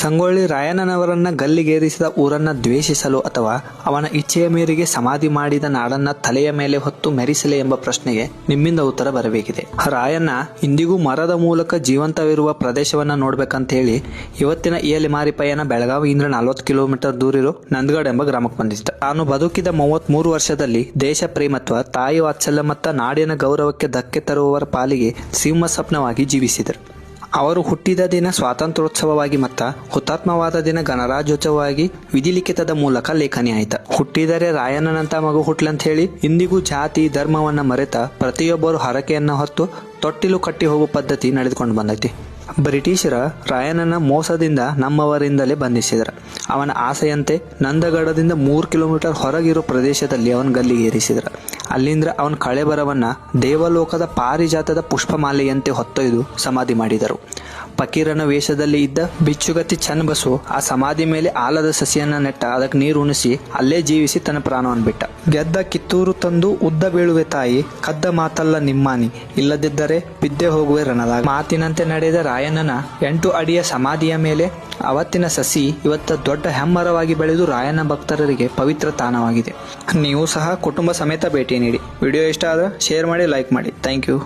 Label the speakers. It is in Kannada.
Speaker 1: ಸಂಗೊಳ್ಳಿ ರಾಯಣ್ಣನವರನ್ನ ಗಲ್ಲಿಗೇರಿಸಿದ ಊರನ್ನ ದ್ವೇಷಿಸಲು ಅಥವಾ ಅವನ ಇಚ್ಛೆಯ ಮೇರೆಗೆ ಸಮಾಧಿ ಮಾಡಿದ ನಾಡನ್ನ ತಲೆಯ ಮೇಲೆ ಹೊತ್ತು ಮೆರೆಸಲೆ ಎಂಬ ಪ್ರಶ್ನೆಗೆ ನಿಮ್ಮಿಂದ ಉತ್ತರ ಬರಬೇಕಿದೆ. ರಾಯಣ್ಣ ಇಂದಿಗೂ ಮರದ ಮೂಲಕ ಜೀವಂತವಿರುವ ಪ್ರದೇಶವನ್ನ ನೋಡ್ಬೇಕಂತ ಹೇಳಿ ಇವತ್ತಿನ ಇಯಲಿಮಾರಿ ಪಯಣ ಬೆಳಗಾವಿಯಿಂದ 40 ಕಿಲೋಮೀಟರ್ ದೂರಿರೋ ನಂದಗಡ್ ಎಂಬ ಗ್ರಾಮಕ್ಕೆ ಬಂದಿದ್ದ. ತಾನು ಬದುಕಿದ 33 ವರ್ಷದಲ್ಲಿ ದೇಶ ಪ್ರೇಮತ್ವ, ತಾಯಿ ವಾತ್ಸಲ್ಯ ಮತ್ತು ನಾಡಿನ ಗೌರವಕ್ಕೆ ಧಕ್ಕೆ ತರುವವರ ಪಾಲಿಗೆ ಸಿಂಹ ಸ್ವಪ್ನವಾಗಿ ಜೀವಿಸಿದರು. ಅವರು ಹುಟ್ಟಿದ ದಿನ ಸ್ವಾತಂತ್ರ್ಯೋತ್ಸವವಾಗಿ ಮತ್ತು ಹುತಾತ್ಮವಾದ ದಿನ ಗಣರಾಜ್ಯೋತ್ಸವವಾಗಿ ವಿಧಿಲಿಖಿತದ ಮೂಲಕ ಲೇಖನಿ ಆಯ್ತು. ಹುಟ್ಟಿದರೆ ರಾಯಣ್ಣನಂತ ಮಗು ಹುಟ್ಲಂತ ಹೇಳಿ ಇಂದಿಗೂ ಜಾತಿ ಧರ್ಮವನ್ನ ಮರೆತ ಪ್ರತಿಯೊಬ್ಬರು ಹರಕೆಯನ್ನ ಹೊತ್ತು ತೊಟ್ಟಿಲು ಕಟ್ಟಿ ಹೋಗುವ ಪದ್ಧತಿ ನಡೆದುಕೊಂಡು ಬಂದೈತಿ. ಬ್ರಿಟಿಷರ ರಾಯಣ್ಣನ ಮೋಸದಿಂದ ನಮ್ಮವರಿಂದಲೇ ಬಂಧಿಸಿದರು. ಅವನ ಆಸೆಯಂತೆ ನಂದಗಡದಿಂದ 3 ಕಿಲೋಮೀಟರ್ ಹೊರಗಿರೋ ಪ್ರದೇಶದಲ್ಲಿ ಅವನ ಗಲ್ಲಿಗೇರಿಸಿದರು. ಅಲ್ಲಿಂದ ಅವನ ಕಳೆಬರವನ್ನ ದೇವಲೋಕದ ಪಾರಿಜಾತದ ಪುಷ್ಪಮಾಲೆಯಂತೆ ಹೊತ್ತೊಯ್ದು ಸಮಾಧಿ ಮಾಡಿದರು. ಫಕೀರನ ವೇಷದಲ್ಲಿ ಇದ್ದ ಬಿಚ್ಚುಗತ್ತಿ ಚನ್ನಬಸು ಆ ಸಮಾಧಿ ಮೇಲೆ ಆಲದ ಸಸಿಯನ್ನ ನೆಟ್ಟ, ಅದಕ್ಕೆ ನೀರು ಉಣಿಸಿ ಅಲ್ಲೇ ಜೀವಿಸಿ ತನ್ನ ಪ್ರಾಣವನ್ನು ಬಿಟ್ಟ. ಗೆದ್ದ ಕಿತ್ತೂರು ತಂದು ಉದ್ದ ಬೀಳುವೆ ತಾಯಿ, ಕದ್ದ ಮಾತಲ್ಲ ನಿಮ್ಮಾನಿ, ಇಲ್ಲದಿದ್ದರೆ ಬಿದ್ದೆ ಹೋಗುವೆ ರಣದಾಗ. ಮಾತಿನಂತೆ ನಡೆದ ರಾಯಣ್ಣನ 8 ಅಡಿಯ ಸಮಾಧಿಯ ಮೇಲೆ ಅವತ್ತಿನ ಸಸಿ ಇವತ್ತು ದೊಡ್ಡ ಹೆಮ್ಮರವಾಗಿ ಬೆಳೆದು ರಾಯಣ್ಣ ಭಕ್ತರಿಗೆ ಪವಿತ್ರ ತಾಣವಾಗಿದೆ. ನೀವು ಸಹ ಕುಟುಂಬ ಸಮೇತ ಭೇಟಿ ನೀಡಿ. ವಿಡಿಯೋ ಇಷ್ಟ ಆದ್ರೆ ಶೇರ್ ಮಾಡಿ, ಲೈಕ್ ಮಾಡಿ. Thank you.